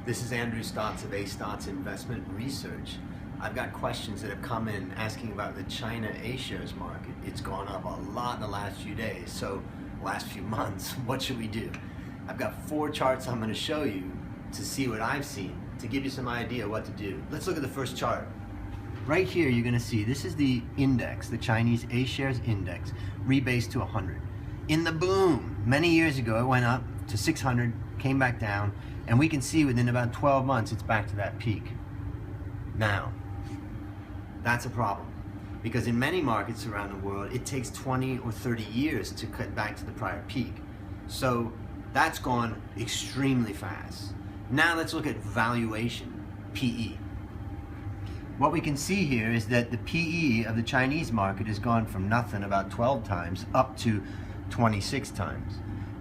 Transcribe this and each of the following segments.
This is Andrew Stotz of A. Stotz Investment Research. I've got questions that have come in asking about the China A-shares market. It's gone up a lot in the last few days, so last few months, what should we do? I've got 4 charts I'm going to show you to see what I've seen, to give you some idea what to do. Let's look at the first chart. Right here you're going to see this is the index, the Chinese A-shares index, rebased to 100. In the boom, many years ago it went up to 600, came back down, and we can see within about 12 months it's back to that peak. Now, that's a problem, because in many markets around the world it takes 20 or 30 years to cut back to the prior peak. So that's gone extremely fast. Now let's look at valuation, PE. What we can see here is that the PE of the Chinese market has gone from nothing, about 12 times, up to 26 times.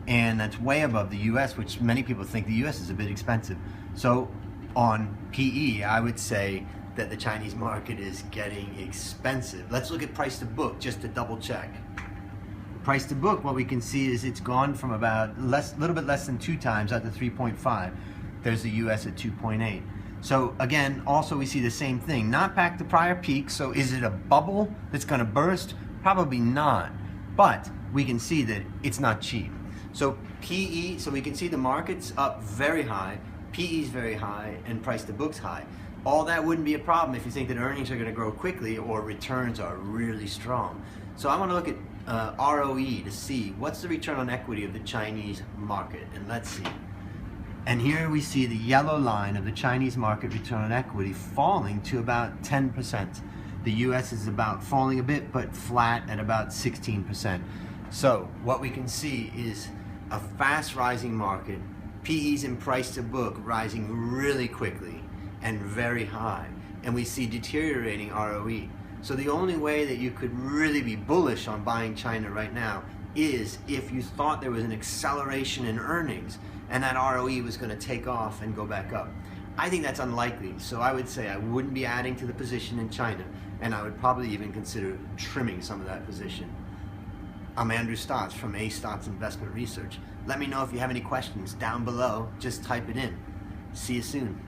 And that's way above the US, which many people think the US is a bit expensive. So on PE, I would say that the Chinese market is getting expensive. Let's look at price to book just to double check. Price to book, what we can see is it's gone from about little bit less than 2 times out to 3.5. There's the US at 2.8. So again, also we see the same thing, not back to prior peak. So is it a bubble that's going to burst? Probably not, but we can see that it's not cheap. So PE, so we can see the market's up very high, PE's very high, and price to book's high. All that wouldn't be a problem if you think that earnings are going to grow quickly or returns are really strong. So I want to look at ROE to see what's the return on equity of the Chinese market, and let's see. And here we see the yellow line of the Chinese market return on equity falling to about 10%. The US is about falling a bit, but flat at about 16%. So what we can see is a fast rising market, PEs and price to book rising really quickly and very high. And we see deteriorating ROE. So the only way that you could really be bullish on buying China right now is if you thought there was an acceleration in earnings and that ROE was going to take off and go back up. I think that's unlikely, so I would say I wouldn't be adding to the position in China, and I would probably even consider trimming some of that position. I'm Andrew Stotz from A. Stotz Investment Research. Let me know if you have any questions down below. Just type it in. See you soon.